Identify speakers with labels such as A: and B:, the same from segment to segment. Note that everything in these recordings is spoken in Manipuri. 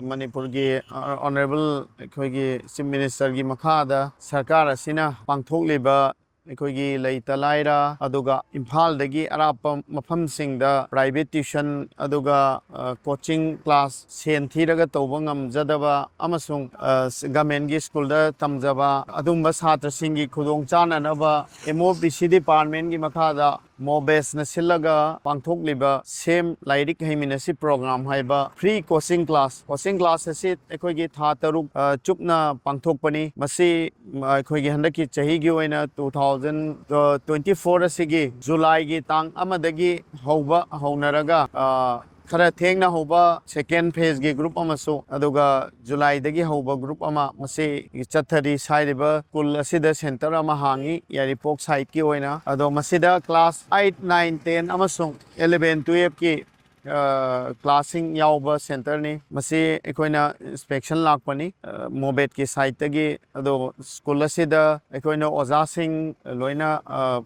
A: Manipurgi Honorable Chief Minister gi Makhada Sarkar asina pangthokliba Ekogi Leita Laira Aduga Imphal dagi Arapa Mafam Singda private tuition Aduga coaching class Sen Thiraga Tobangam Jadaba Amasung Gamengi School da Tamjaba Adumba Satra Singi Kudong Chana Nava MOPC Department gi Makhada Mobes Nasilaga Pangthokliba same Leirik Heiminnasi Programe Haiba free coaching class asit Ekogi Thataruk Chupna Pangthokpani Masi Ekogi Handaki Chahigi Oina 2024 asigi July gi tang amadagi hauba haunaraga khara thengna hoba second phase gi group amasu aduga July dagi hoba group ama masi chathari sairiba kul asida center ama hangi yaripok site ki oina ado masida class 8 9 10 amasung 11 12 ki classing yauba center ni masi ekoina inspection lakpani mobet ki site tagi ado school asida ekoina oza sing loina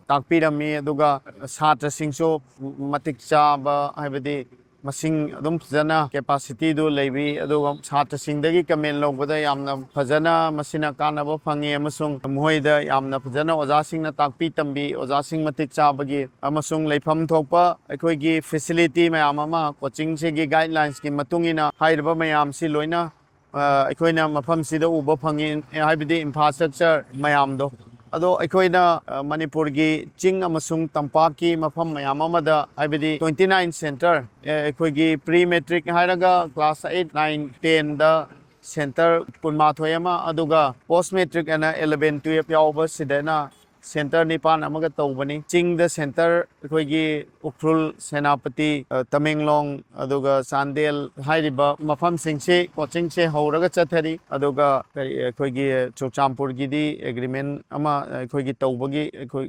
A: takpirami aduga satra singso matik chaba haibadi masing adum fazana capacity do lebi aduga satra singdagi comment lobada yamna fazana masina kanaba phangi amasung moida yamna fazana oza singna takpi tambi oza sing matik chabagi amasung leifam thokpa ekoigi facility mayam ama coaching se gi guidelines ki matungina hairba mayam si loina ekoina mafam sida uba phangi haibidi infrastructure mayam do ado ekoina Manipur gi ching amasung tampaki mafam mayam amada haibidi 29 center ekoigi pre matric hairaga class 8 9 10 da center kunma thoyama aduga post matric ana 11 12 yauba sidena center nipan amaga tawbani ching the center ekoigi Ukhrul Senapati Tamenglong aduga Sandel hairiba mafam singse coaching se horaga chathari aduga ekoigi Chochampur gi di agreement ama ekoigi tawbagi ekoi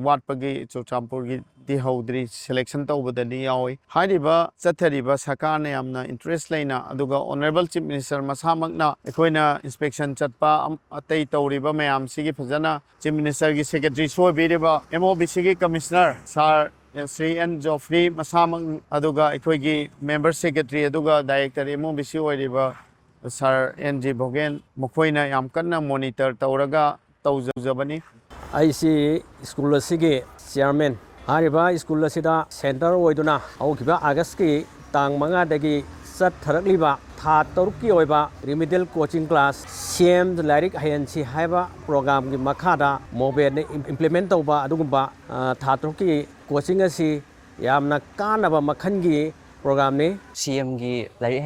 A: watpagi Chochampur gi di hodri selection tawbadani yawi hairiba chathariba sakane amna interest leina aduga honorable chief minister masamakna ekoina inspection chatpa atei tawriba mayam sigi phajana chief minister gi secretary soibiriba MOBC gi commissioner sir Sri N. Joffrey Masamang Aduga Ekoigi member secretary Aduga director MOBC oiriba Sir N. G. Bogen Mokoina Yamkana monitor Tauraga Tauzabani
B: IC School Sigi Chairman Hariba School Sida Center Oiduna Aukiba Agaski Tang Manga Dagi Sat Tarakliba Tha Taruki Oiba remedial coaching class Siem the Leirik Heiminnasi Haiba Programe Makhada Mobe implement Oba Adugumba Tha Taruki coaching asi Yamna Kanaba Makhangi Programe
C: CM gi Leirik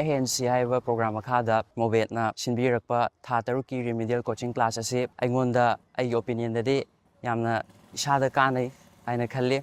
C: Heiminnasi Haiba Programe Makhada Mobe na Sinbirakpa Tha Taruki remedial coaching class asi Aingonda ai opinion dadi Yamna Isada Kanai aina khalli